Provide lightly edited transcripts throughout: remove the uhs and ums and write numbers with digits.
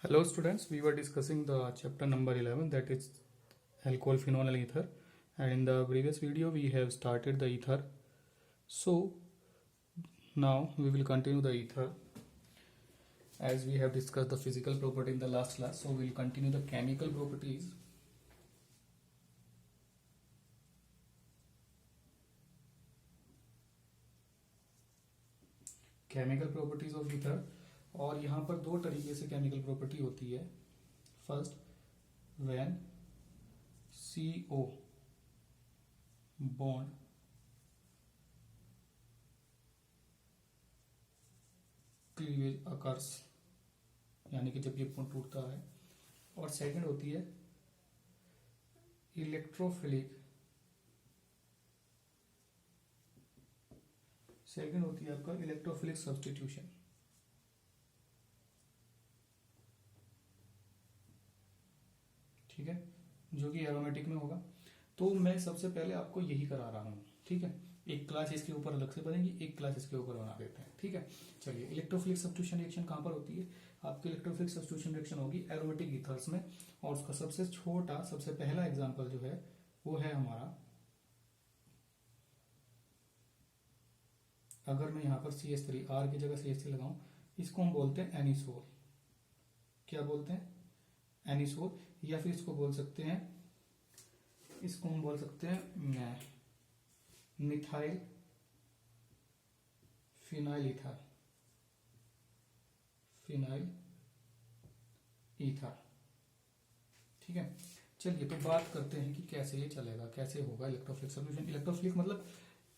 Hello students, we were discussing the chapter number 11, that is alcohol, phenol and ether, and in the previous video we have started the ether. So now we will continue the ether as we have discussed the physical property in the last class. So we will continue the chemical properties. Chemical properties of ether, और यहाँ पर दो तरीके से chemical property होती है. First, when CO bond cleavage occurs, यानी कि जब ये बॉन्ड टूटता है. और सेकंड होती है इलेक्ट्रोफिलिक, सेकंड होती है आपका इलेक्ट्रोफिलिक सब्स्टिट्यूशन. ठीक है, जो कि एरोमेटिक में होगा. तो मैं सबसे पहले आपको यही करा रहा हूं. ठीक है, एक क्लास इसके ऊपर अलग से बनेगी, एक क्लास इसके ऊपर बना देते हैं. ठीक है, चलिए. इलेक्ट्रोफिलिक सब्स्टिट्यूशन रिएक्शन कहां पर होती है? आपकी इलेक्ट्रोफिलिक सब्स्टिट्यूशन रिएक्शन होगी एरोमेटिक ईथर्स में. और उसका सबसे छोटा, सबसे पहला एग्जाम्पल जो है वो है हमारा, अगर मैं यहाँ पर CH3 R की जगह CH3 लगाऊं, इसको हम बोलते हैं एनिसोल. क्या बोलते हैं? एनिसोल. या फिर इसको बोल सकते हैं, इसको हम बोल सकते हैं methyl phenyl ether, phenyl ether. ठीक है, चलिए तो बात करते हैं कि कैसे ये चलेगा, कैसे होगा इलेक्ट्रोफिलिक सॉल्यूशन. इलेक्ट्रोफिलिक मतलब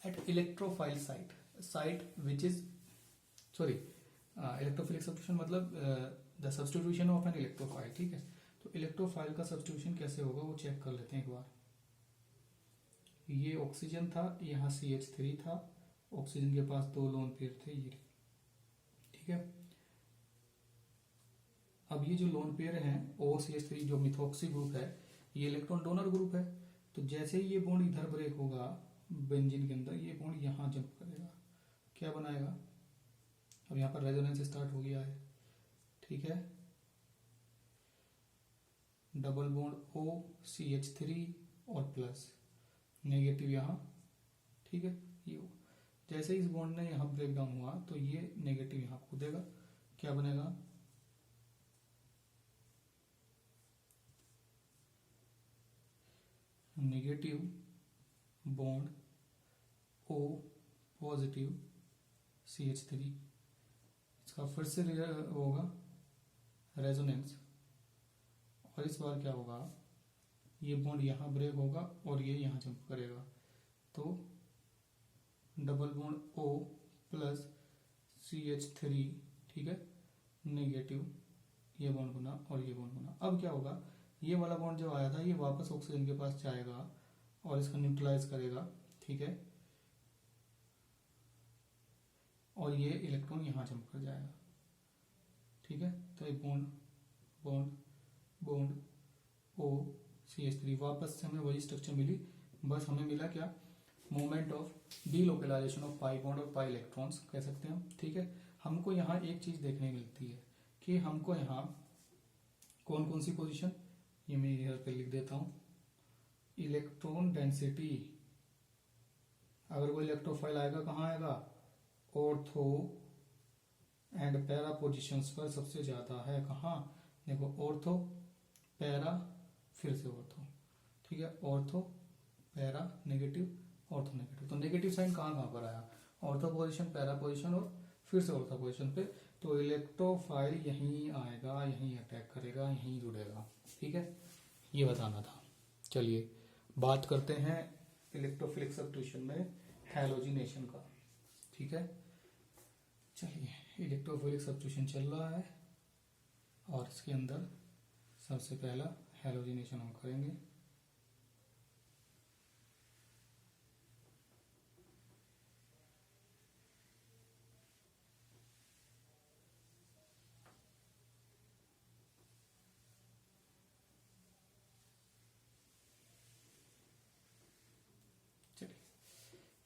at electrophile site which is sorry, electrophilic substitution मतलब the substitution of an electrophile. ठीक है, तो इलेक्ट्रोफाइल का सब्स्टिट्यूशन कैसे होगा वो चेक कर लेते हैं एक बार. ये ऑक्सीजन था, यहाँ CH3 था, ऑक्सीजन के पास दो लोन पेयर थे ये. ठीक है, अब ये जो लोन पेयर हैं OCH3 जो मिथॉक्सी ग्रुप है, ये इलेक्ट्रॉन डोनर ग्रुप है. तो जैसे ही ये बॉन्ड इधर ब्रेक होगा बेंजीन के अंदर, ये बॉन्ड यहाँ जंप करेगा, क्या बनाएगा? अब यहाँ पर रेजोनेंस स्टार्ट हो गया है. ठीक है, डबल बॉन्ड OCH3 और प्लस नेगेटिव यहाँ. ठीक है, ये जैसे इस बॉन्ड ने यहाँ ब्रेक डाउन हुआ तो ये नेगेटिव यहाँ कूदेगा, क्या बनेगा? Negative bond O positive CH3. इसका फिर से होगा रेजोनेंस, और इस बार क्या होगा? ये बॉन्ड यहाँ ब्रेक होगा और ये यहाँ जंप करेगा, तो double bond O plus CH3. ठीक है, नेगेटिव, ये बॉन्ड बना और ये बॉन्ड बना. अब क्या होगा? ये वाला बॉन्ड जो आया था ये वापस ऑक्सीजन के पास जाएगा और इसका न्यूट्रलाइज करेगा. ठीक है, और ये इलेक्ट्रॉन यहाँ जंप कर जाएगा. ठीक है, तो एक bond bond bond O CH3, वापस से हमें वही स्ट्रक्चर मिली, बस हमें मिला क्या? Moment of delocalisation of pi bond और पाई इलेक्ट्रॉन्स कह सकते हैं. ठीक है, हमको यहाँ एक चीज देखने मिलती है कि हमको यहाँ कौन कौन सी पोजीशन, ये मैं यहाँ पे लिख देता हूँ. इलेक्ट्रॉन डेंसिटी, अगर कोई इलेक्ट्रोफाइल आएगा कहाँ आएगा? ऑर्थो एंड पैरा पोजीशंस पर सबसे ज्यादा है. कहाँ? देखो, ऑर्थो पैरा फिर से ऑर्थो. ठीक है, ortho para negative ortho negative. तो नेगेटिव साइन कहाँ कहाँ पर आया? ऑर्थो पोजीशन, पैरा पोजीशन और फिर से ऑर्थो पोजीशन पे. तो इलेक्ट्रोफाइल यहीं आएगा, यहीं अटैक करेगा, यहीं जुड़ेगा. ठीक है, ये बताना था. चलिए बात करते हैं इलेक्ट्रोफिलिक सब्स्टिट्यूशन में हैलोजिनेशन का. ठीक है, चलिए इलेक्ट्रोफिलिक सब्स्टिट्यूशन चल रहा है और इसके अंदर सबसे पहला हैलोजिनेशन हम करेंगे.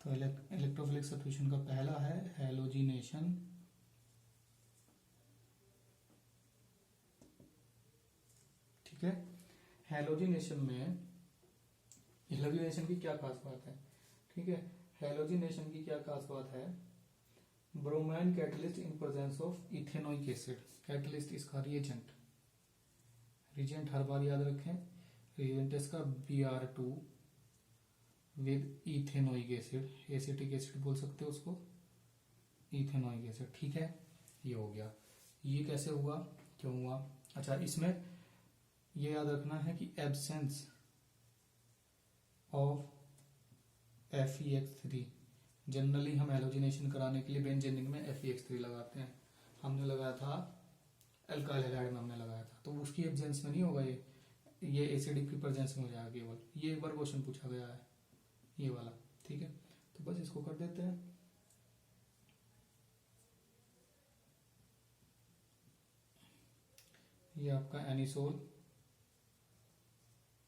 तो इलेक्ट्रोफिलिक सब्स्टिट्यूशन का पहला है हैलोजिनेशन. ठीक है। हैलोजिनेशन में, हैलोजिनेशन की क्या खास बात है, ठीक है, हैलोजिनेशन की क्या खास बात है, bromine catalyst in presence of ethanoic acid, catalyst इसका रिएजेंट, रिएजेंट हर बार याद रखें, रिएजेंट इसका Br2 with ethanoic acid, acetic acid बोल सकते हो उसको, इथेनोइक एसिड, ठीक है। ये हो गया, ये कैसे हुआ, क्यों हुआ, अच्छा इसमें ये याद रखना है कि एब्सेंस ऑफ FeX3, जनरली हम हैलोजिनेशन कराने के लिए बेंजीन में FeX3 लगाते हैं, हमने लगाया था अल्काइल हैलाइड में हमने लगाया था, तो उसकी एब्सेंस में नहीं होगा, ये एसिडिक की प्रेजेंस में हो जाएगा केवल, ये एक बार क्वेश्चन पूछा गया है ये वाला, ठीक है। तो बस इसको कर देते हैं, ये आपका एनिसोल,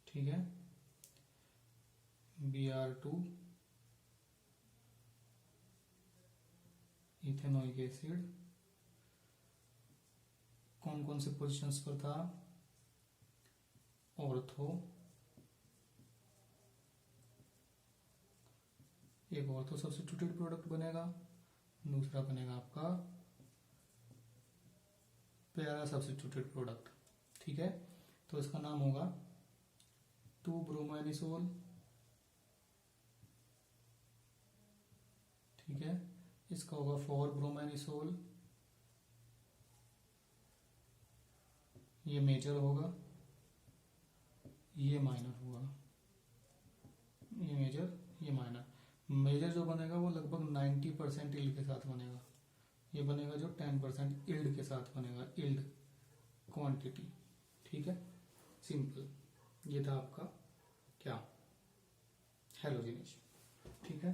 ठीक है, Br2 इथेनोइक एसिड, कौन कौन से पोजीशंस पर था, ऑर्थो, एक ऑर्थो सब्स्टिट्यूटेड प्रोडक्ट बनेगा, दूसरा बनेगा आपका पैरा सब्स्टिट्यूटेड प्रोडक्ट, ठीक है। तो इसका नाम होगा 2-ब्रोमोएनिसोल, ठीक है, इसका होगा 4-ब्रोमोएनिसोल, ये मेजर होगा, ये माइनर होगा, ये मेजर, ये माइनर। मेजर जो बनेगा वो लगभग 90% इल्ड के साथ बनेगा, ये बनेगा जो 10% इल्ड के साथ बनेगा, इल्ड क्वांटिटी, ठीक है, सिंपल। ये था आपका क्या, हैलोजिनेशन, ठीक है।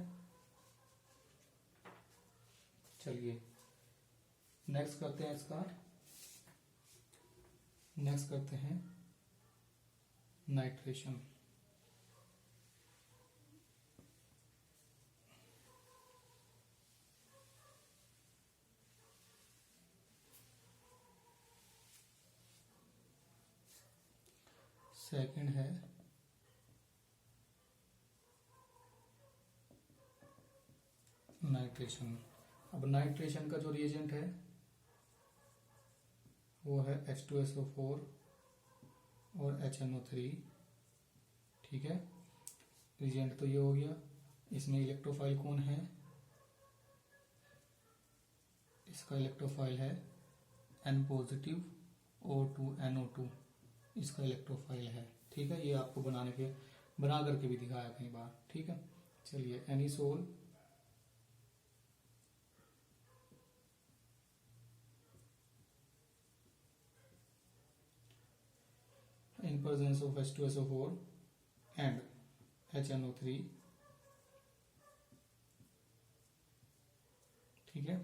चलिए नेक्स्ट करते हैं इसका, नेक्स्ट करते हैं नाइट्रेशन। सेकंड है नाइट्रेशन। अब नाइट्रेशन का जो रिएजेंट है वो है H2SO4 और HNO3, ठीक है। रिएजेंट तो ये हो गया, इसमें इलेक्ट्रोफाइल कौन है, इसका इलेक्ट्रोफाइल है N पॉजिटिव O2 NO2, इसका इलेक्ट्रोफाइल है, ठीक है। ये आपको बना करके भी दिखाया कई बार, ठीक है। चलिए anisole, in presence of H2SO4 and HNO3, ठीक है।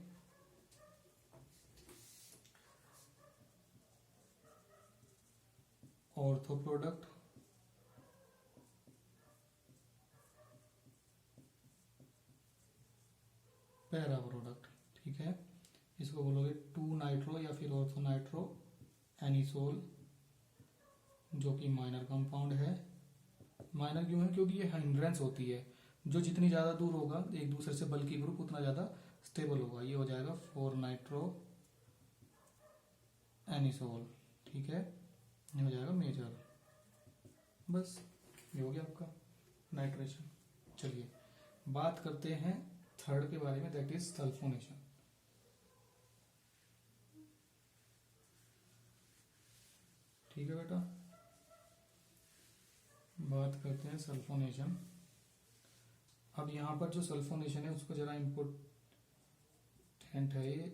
ऑर्थो प्रोडक्ट, पैरा प्रोडक्ट, ठीक है। इसको बोलोगे 2-नाइट्रो या फिर ऑर्थो नाइट्रो एनिसोल, जो कि माइनर कंपाउंड है। माइनर क्यों है, क्योंकि ये हिंड्रेंस होती है, जो जितनी ज्यादा दूर होगा एक दूसरे से बल्कि ग्रुप उतना ज्यादा स्टेबल होगा। ये हो जाएगा 4-नाइट्रो एनिसोल, ठीक है, ये हो जाएगा मेजर। बस ये हो गया आपका नाइट्रेशन। चलिए बात करते हैं थर्ड के बारे में, दैट इज सल्फोनेशन। ठीक है बेटा, बात करते हैं सल्फोनेशन। अब यहाँ पर जो सल्फोनेशन है उसको जरा इम्पोर्टेंट है, ये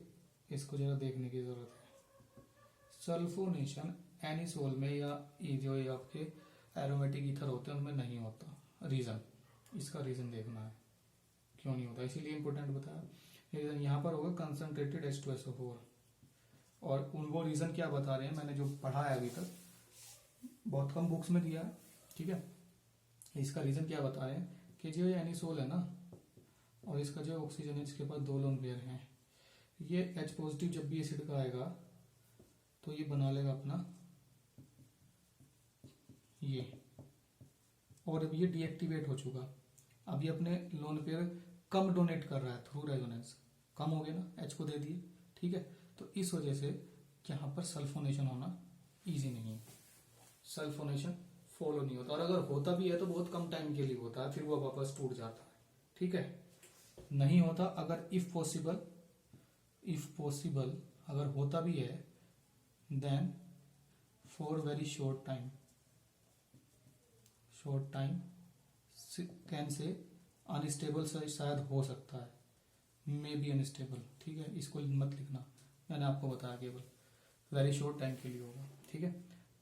इसको जरा देखने की जरूरत है। सल्फोनेशन एनिसोल में या जो ये आपके एरोमेटिक ईथर होते हैं उनमें नहीं होता। रीजन, इसका रीजन देखना है क्यों नहीं होता, इसीलिए इम्पोर्टेंट बताया। रीजन यहाँ पर होगा कंसंट्रेटेड H2SO4, और वो रीजन क्या बता रहे हैं, मैंने जो पढ़ा है अभी तक, बहुत कम बुक्स में दिया, ठीक है। इसका रीजन क्या बता रहे हैं कि जो ये एनिसोल है ना, और इसका जो ऑक्सीजन है इसके पास 2 लोन पेयर हैं, ये H पॉजिटिव जब भी एसिड का आएगा तो ये बना लेगा अपना ये, और अब ये डीएक्टिवेट हो चुका। अब ये अपने लोन पेयर कम डोनेट कर रहा है थ्रू रेजोनेंस, कम हो गया ना, एच को दे दिए, ठीक है। तो इस वजह से यहाँ पर सल्फोनेशन होना इजी नहीं है, सल्फोनेशन फॉलो नहीं होता, और अगर होता भी है तो बहुत कम टाइम के लिए होता है, फिर वो वापस टूट जाता है, ठीक है। नहीं होता अगर इफ पॉसिबल अगर होता भी है then for very short time can say unstable शायद हो सकता है, मे बी अनस्टेबल, ठीक है, इसको मत लिखना, मैंने आपको बताया केवल वेरी शॉर्ट टाइम के लिए होगा, ठीक है।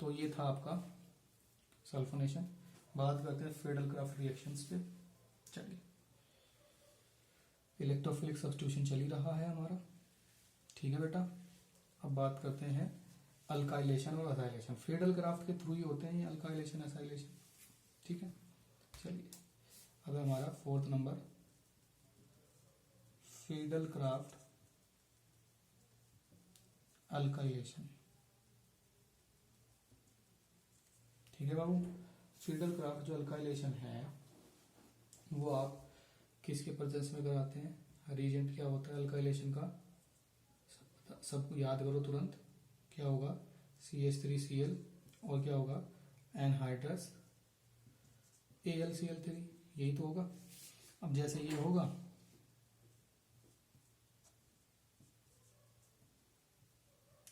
तो ये था आपका सल्फोनेशन। बात करते हैं फ्रीडल-क्राफ्ट रिएक्शंस पे। चलिए, इलेक्ट्रोफिलिक सब्स्टिट्यूशन चल ही रहा है हमारा, ठीक है बेटा। अब बात करते हैं अल्काइलेशन और असाइलेशन। फ्रीडल-क्राफ्ट के थ्रू ही होते हैं ये अल्काइलेशन असाइलेशन, ठीक है। चलिए, अब हमारा 4th नंबर फ्रीडल-क्राफ्ट अल्काइलेशन, ठीक है बाबू। फ्रीडल-क्राफ्ट जो अल्काइलेशन है वो आप किसके प्रेजेंस में कराते हैं? रीजेंट क्या होता है अल्काइलेशन का, सबको याद करो तुरंत, क्या होगा? CH3Cl, और क्या होगा? एनहाइड्रस AlCl3, यही तो होगा। अब जैसे ये होगा,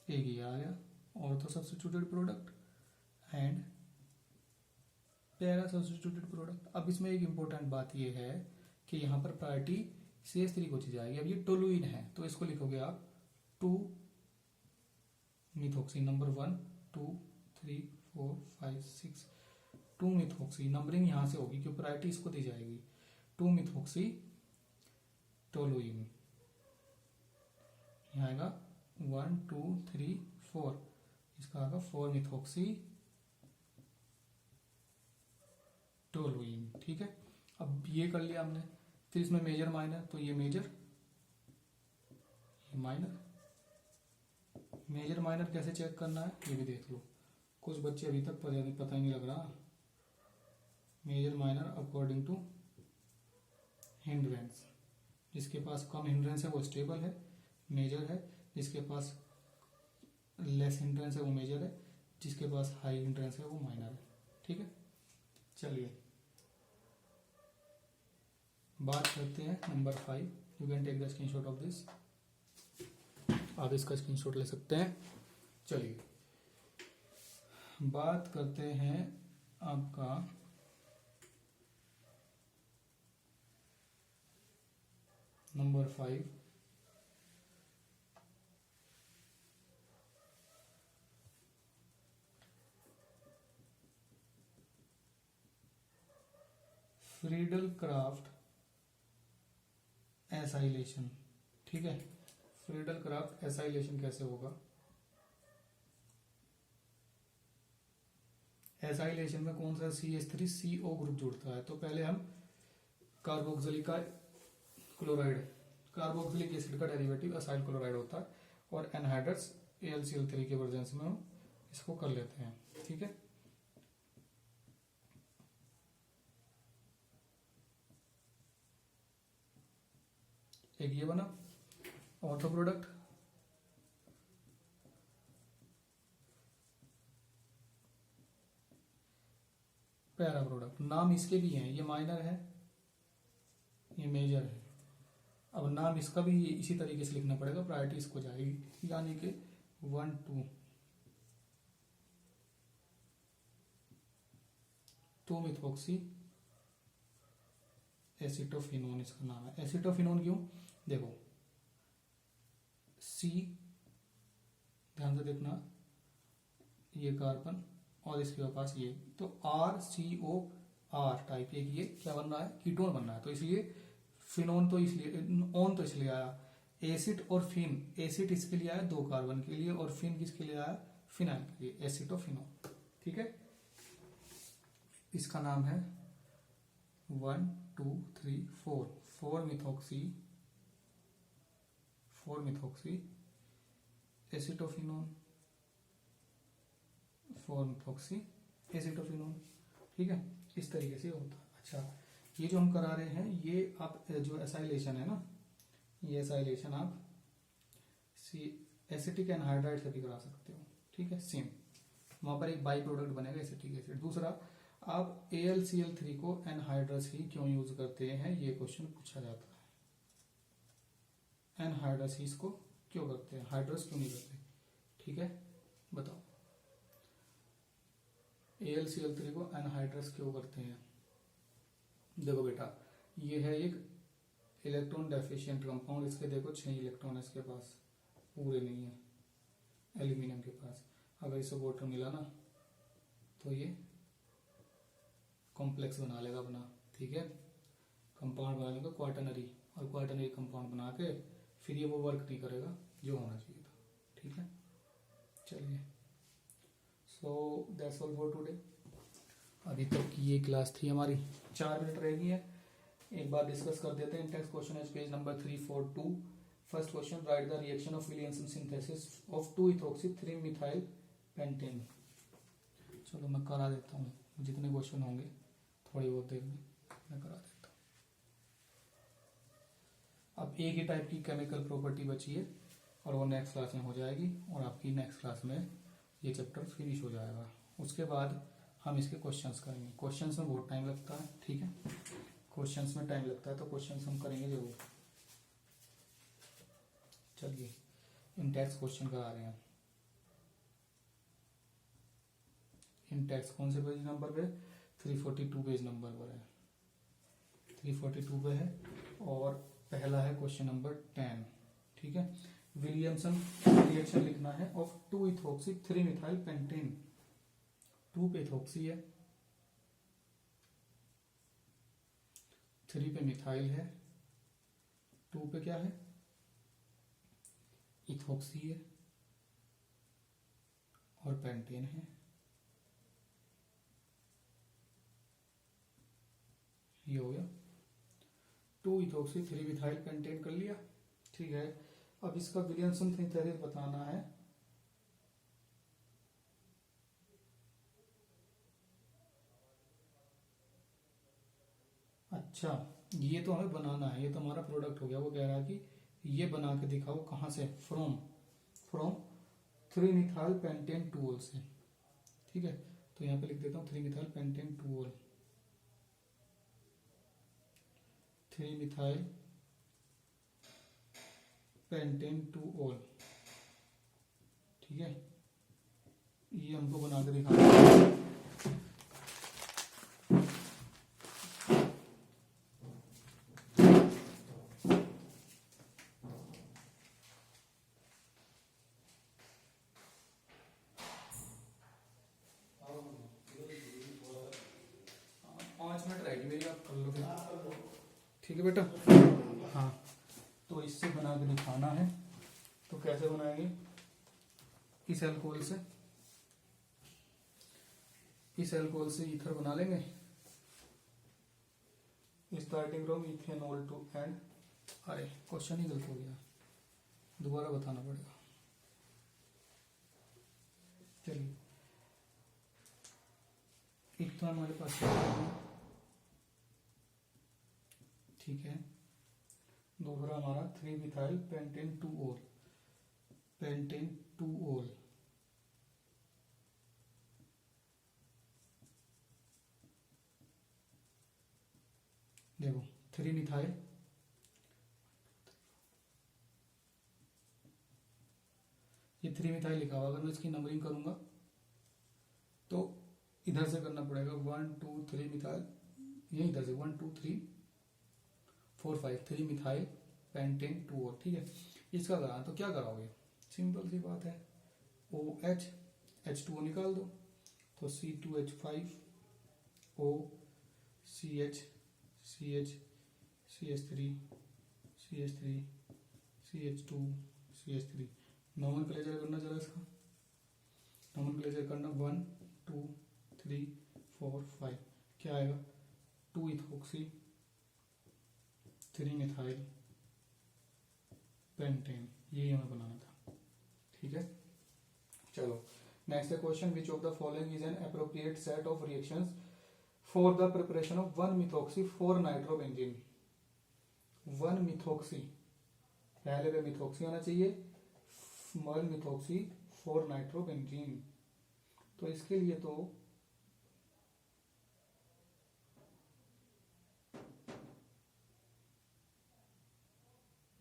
एक ये आ गया और तो substituted product and para substituted product. अब इसमें एक इंपॉर्टेंट बात ये है कि यहाँ पर प्रायोरिटी CH3 को दी जाएगी। अब ये टोलुइन है तो इसको लिखोगे आप 2 मिथॉक्सी, नंबर 1 2 3 4 5 6, 2 मिथॉक्सी, नंबरिंग यहाँ से होगी क्योंकि प्रायोरिटी इसको दी जाएगी। 2 मिथॉक्सी टोलुइन, यहाँ आएगा 1 2 3 4, इसका आएगा 4 मिथॉक्सी टोलुइन, ठीक है। अब ये कर लिया हमने, फिर इसमें मेजर माइनर, तो ये मेजर, ये माइनर। मेजर माइनर कैसे चेक करना है ये भी देख लो, कुछ बच्चे अभी तक पता ही नहीं लग रहा। Major minor according to hindrance, जिसके पास कम हिंड्रेंस है वो स्टेबल है, मेजर है। जिसके पास लेस हिंड्रेंस है वो मेजर है, जिसके पास हाई हिंड्रेंस है वो माइनर है, ठीक है। चलिए, बात करते हैं number 5। You can take the screenshot of this, आप इसका स्क्रीनशॉट ले सकते हैं। चलिए, बात करते हैं आपका नंबर 5 फ्रीडल-क्राफ्ट एसाइलेशन, ठीक है। फ्रीडल-क्राफ्ट एसाइलेशन कैसे होगा? एसाइलेशन में कौन सा CH3CO ग्रुप जुड़ता है? तो पहले हम कार्बोक्सिलिक क्लोराइड, कार्बोक्सिलिक एसिड का डेरिवेटिव असाइल क्लोराइड होता है, और एनहाइड्रस AlCl3 के प्रेजेंस में हम इसको कर लेते हैं, ठीक है। एक ये बना ऑर्थो प्रोडक्ट, पैरा प्रोडक्ट। नाम इसके भी हैं, ये माइनर है, ये मेजर है। अब नाम इसका भी इसी तरीके से लिखना पड़ेगा, प्रायोरिटी इसको जाएगी, यानी कि 1 2 2 मिथॉक्सी एसिटोफिनोन इसका नाम है। एसिटोफिनोन क्यों? देखो, C, ध्यान से देखना, ये कार्बन और इसके पास ये, तो RCOR टाइप, एक ये क्या बन रहा है? कीटोन बन रहा है। तो इसलिए फिनोन तो इसलिए ओन तो इसलिए आया। एसिड और फिन, एसिड इसके लिए आया 2 कार्बन के लिए, और फिन किसके लिए आया? फिनाइल के लिए, एसिटोफिनोन, ठीक है। इसका नाम है 1 2 3 4 4 मिथॉक्सी एसिटोफिनोन, 4 मिथॉक्सी एसिटोफिनोन, ठीक है, इस तरीके से होता है। अच्छा, ये जो हम करा रहे हैं ये आप जो एसाइलेशन है ना, ये एसाइलेशन आप एसिटिक एनहाइड्राइड से भी करा सकते हो, ठीक है, सेम, वहां पर एक बाई प्रोडक्ट बनेगा एसिटिक एसिड। दूसरा, आप AlCl3 को एनहाइड्रस ही क्यों यूज करते हैं, ये क्वेश्चन पूछा जाता है। एनहाइड्रस ही इसको क्यों करते हैं, हाइड्रस क्यों नहीं करते, ठीक है, बताओ। AlCl3 को एनहाइड्रस क्यों करते हैं? देखो बेटा, ये है एक इलेक्ट्रॉन डेफिशिएंट कंपाउंड, इसके देखो 6 इलेक्ट्रॉन है इसके पास, पूरे नहीं है एल्यूमिनियम के पास। अगर इसे वाटर मिला ना तो ये कॉम्प्लेक्स बना लेगा अपना, ठीक है, कंपाउंड बना लेगा क्वाटरनरी, और क्वाटरनरी कंपाउंड बना के फिर ये वो वर्क नहीं करेगा जो होना चाहिए था, ठीक है। चलिए, so that's all for today. अभी तक की ये क्लास थी हमारी, 4 मिनट रह गई है, एक बार डिस्कस कर देते हैं। टेक्स्ट क्वेश्चन है page number 342। First question, right the reaction of Williamson synthesis of 2-ethoxy-3-methyl pentane. चलो मैं करा देता हूँ, जितने क्वेश्चन होंगे थोड़ी बहुत देर में मैं करा देता हूँ। अब एक ही टाइप की केमिकल प्रॉपर्टी बची है और वो नेक्स्ट क्लास में हो जाएगी, और आपकी नेक्स्ट क्लास में ये चैप्टर फिनिश हो जाएगा। उसके बाद हम इसके क्वेश्चंस करेंगे। क्वेश्चंस में बहुत टाइम लगता है, ठीक है, क्वेश्चंस में टाइम लगता है तो क्वेश्चंस हम करेंगे जरूर। चलिए, इंटेक्स क्वेश्चन करा रहे हैं। इंटेक्स कौन से पेज नंबर पे? 342 पेज नंबर पर है, 342 पे है, और पहला है क्वेश्चन नंबर 10, ठीक है। विलियमसन रिएक्शन लिखना है ऑफ 2-ethoxy-3-methyl पेंटेन। 2 पे इथोक्सी है, 3 पे मिथाइल है, 2 पे क्या है, इथोक्सी है, और पेंटेन है। ये हो गया 2-ethoxy-3-methyl पेंटेन कर लिया, ठीक है। अब इसका विलियमसन सिंथेसिस बताना है। अच्छा, ये तो हमें बनाना है, ये तो हमारा प्रोडक्ट हो गया। वो कह रहा है कि ये बना के दिखाओ, कहाँ से, फ्रॉम 3-methyl पेंटेन 2-ol से, ठीक है। तो यहाँ पे लिख देता हूँ 3-methyl pentane 2-ol, 3-methyl pentane 2-ol, ठीक है। ये हमको बना के दिखाना है। ठीक है बेटा, हाँ, तो इससे बना के दिखाना है। तो कैसे बनाएंगे? इस अल्कोहल से ईथर बना लेंगे, starting from ethanol to end, अरे क्वेश्चन ही गलत हो गया, दोबारा बताना पड़ेगा। चलिए, एक तो हमारे पास ठीक है, दूसरा हमारा 3-methyl pentane 2-ol, pentane 2-ol, देखो 3-methyl, ये 3-methyl लिखा हुआ, अगर मैं इसकी नंबरिंग करूंगा तो इधर से करना पड़ेगा 1 2 3 मिथाइल, ये इधर से 1 2 3 4 5, 3-methyl पेंटेन 2-ol, ठीक है। इसका कराना तो क्या कराओगे, सिंपल सी बात है, OH H2O निकाल दो, तो C2H5 O CH CH CH3 CH3 CH2 CH3, nomenclature करना जरा इसका, नोमेनक्लेचर करना 1 2 3 4 5, क्या आएगा 2-ethoxy 3-methyl पेंटेन, यही हमें बनाना था, ठीक है। चलो next question, which of the following is an appropriate set of reactions for the preparation of 1-methoxy 4-nitroबेंजीन। 1-methoxy, पहले पे मिथोक्सी होना चाहिए, 1-methoxy 4-nitroबेंजीन। तो इसके लिए तो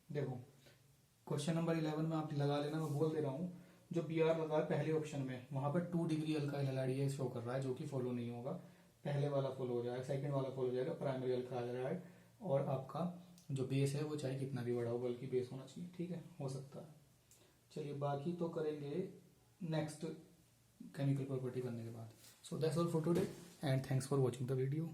देखो क्वेश्चन नंबर 11 में आप लगा लेना, मैं बोल दे रहा हूँ। जो बी आर लगा है पहले ऑप्शन में, वहां पर 2 डिग्री अल्काइल हैलाइड शो कर रहा है, जो कि फॉलो नहीं होगा। पहले वाला फॉलो हो जाएगा, सेकंड वाला फॉलो हो जाएगा, प्राइमरी अल्काइल हैलाइड। और आपका जो बेस है वो चाहे कितना भी बड़ा हो, बल्कि बेस होना चाहिए। ठीक है, हो सकता है। चलिए बाकी तो करेंगे नेक्स्ट केमिकल प्रॉपर्टी करने के बाद। So that's all for today and thanks for watching the video.